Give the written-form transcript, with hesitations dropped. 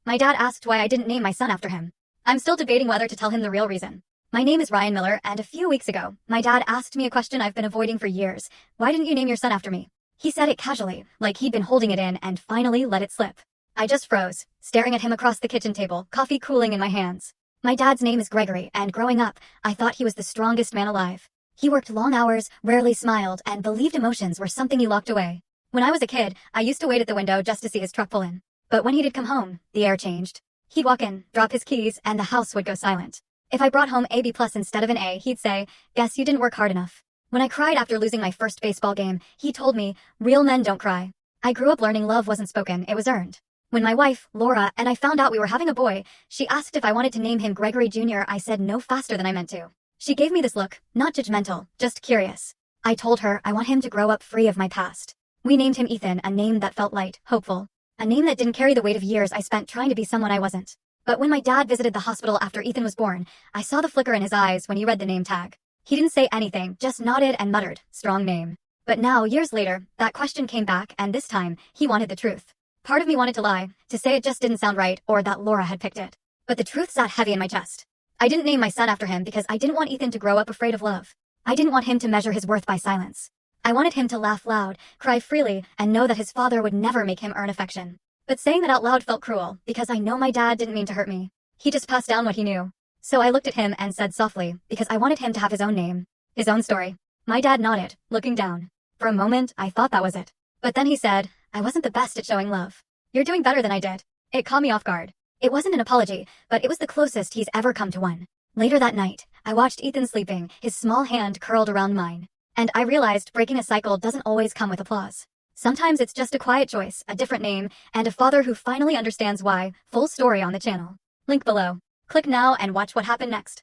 My dad asked why I didn't name my son after him. I'm still debating whether to tell him the real reason. My name is Ryan Miller, and a few weeks ago, my dad asked me a question I've been avoiding for years. Why didn't you name your son after me? He said it casually, like he'd been holding it in and finally let it slip. I just froze, staring at him across the kitchen table, coffee cooling in my hands. My dad's name is Gregory, and growing up, I thought he was the strongest man alive. He worked long hours, rarely smiled, and believed emotions were something he locked away. When I was a kid, I used to wait at the window just to see his truck pull in. But when he did come home, the air changed. He'd walk in, drop his keys, and the house would go silent. If I brought home a B+ instead of an A, he'd say, "Guess you didn't work hard enough." When I cried after losing my first baseball game, he told me, "Real men don't cry." I grew up learning love wasn't spoken, it was earned. When my wife, Laura, and I found out we were having a boy, she asked if I wanted to name him Gregory Jr. I said no faster than I meant to. She gave me this look, not judgmental, just curious. I told her I want him to grow up free of my past. We named him Ethan, a name that felt light, hopeful. A name that didn't carry the weight of years I spent trying to be someone I wasn't. But when my dad visited the hospital after Ethan was born, I saw the flicker in his eyes when he read the name tag. He didn't say anything, just nodded and muttered, "Strong name." But now, years later, that question came back, and this time, he wanted the truth. Part of me wanted to lie, to say it just didn't sound right, or that Laura had picked it. But the truth sat heavy in my chest. I didn't name my son after him because I didn't want Ethan to grow up afraid of love. I didn't want him to measure his worth by silence. I wanted him to laugh loud, cry freely, and know that his father would never make him earn affection. But saying that out loud felt cruel, because I know my dad didn't mean to hurt me. He just passed down what he knew. So I looked at him and said softly, because I wanted him to have his own name. His own story. My dad nodded, looking down. For a moment, I thought that was it. But then he said, "I wasn't the best at showing love. You're doing better than I did." It caught me off guard. It wasn't an apology, but it was the closest he's ever come to one. Later that night, I watched Ethan sleeping, his small hand curled around mine. And I realized breaking a cycle doesn't always come with applause. Sometimes it's just a quiet choice, a different name, and a father who finally understands why. Full story on the channel. Link below. Click now and watch what happened next.